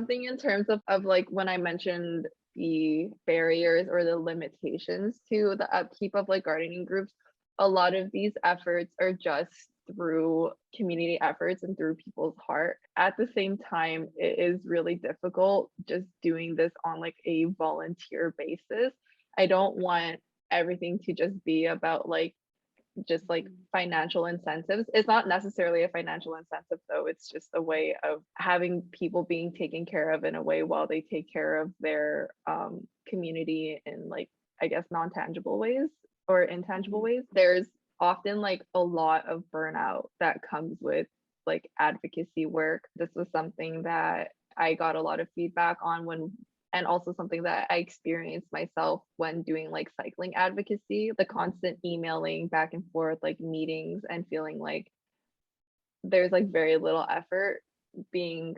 something in terms of like when I mentioned the barriers or the limitations to the upkeep of like gardening groups, a lot of these efforts are just through community efforts and through people's heart. At the same time, it is really difficult just doing this on like a volunteer basis. I don't want everything to just be about like just like financial incentives. It's not necessarily a financial incentive though. It's just a way of having people being taken care of in a way while they take care of their community in like, I guess, non-tangible ways or intangible ways. There's often like a lot of burnout that comes with like advocacy work. This was something that I got a lot of feedback on when, and also something that I experienced myself when doing like cycling advocacy, the constant emailing back and forth, like meetings, and feeling like there's like very little effort being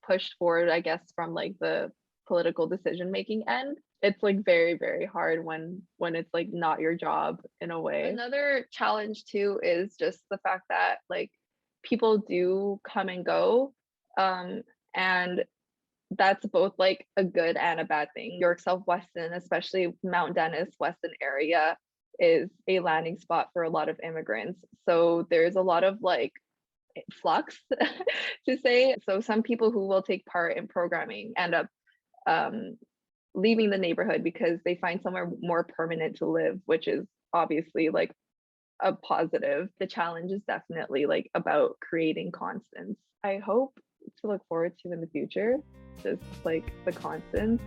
pushed forward, I guess, from like the political decision making end. It's like very, very hard when it's like not your job in a way. Another challenge too is just the fact that like people do come and go. And that's both like a good and a bad thing. York South-Weston, especially Mount Dennis, Weston area, is a landing spot for a lot of immigrants. So there's a lot of like flux to say. So some people who will take part in programming end up leaving the neighborhood because they find somewhere more permanent to live, which is obviously like a positive. The challenge is definitely like about creating constants. I hope to look forward to in the future, just like the constants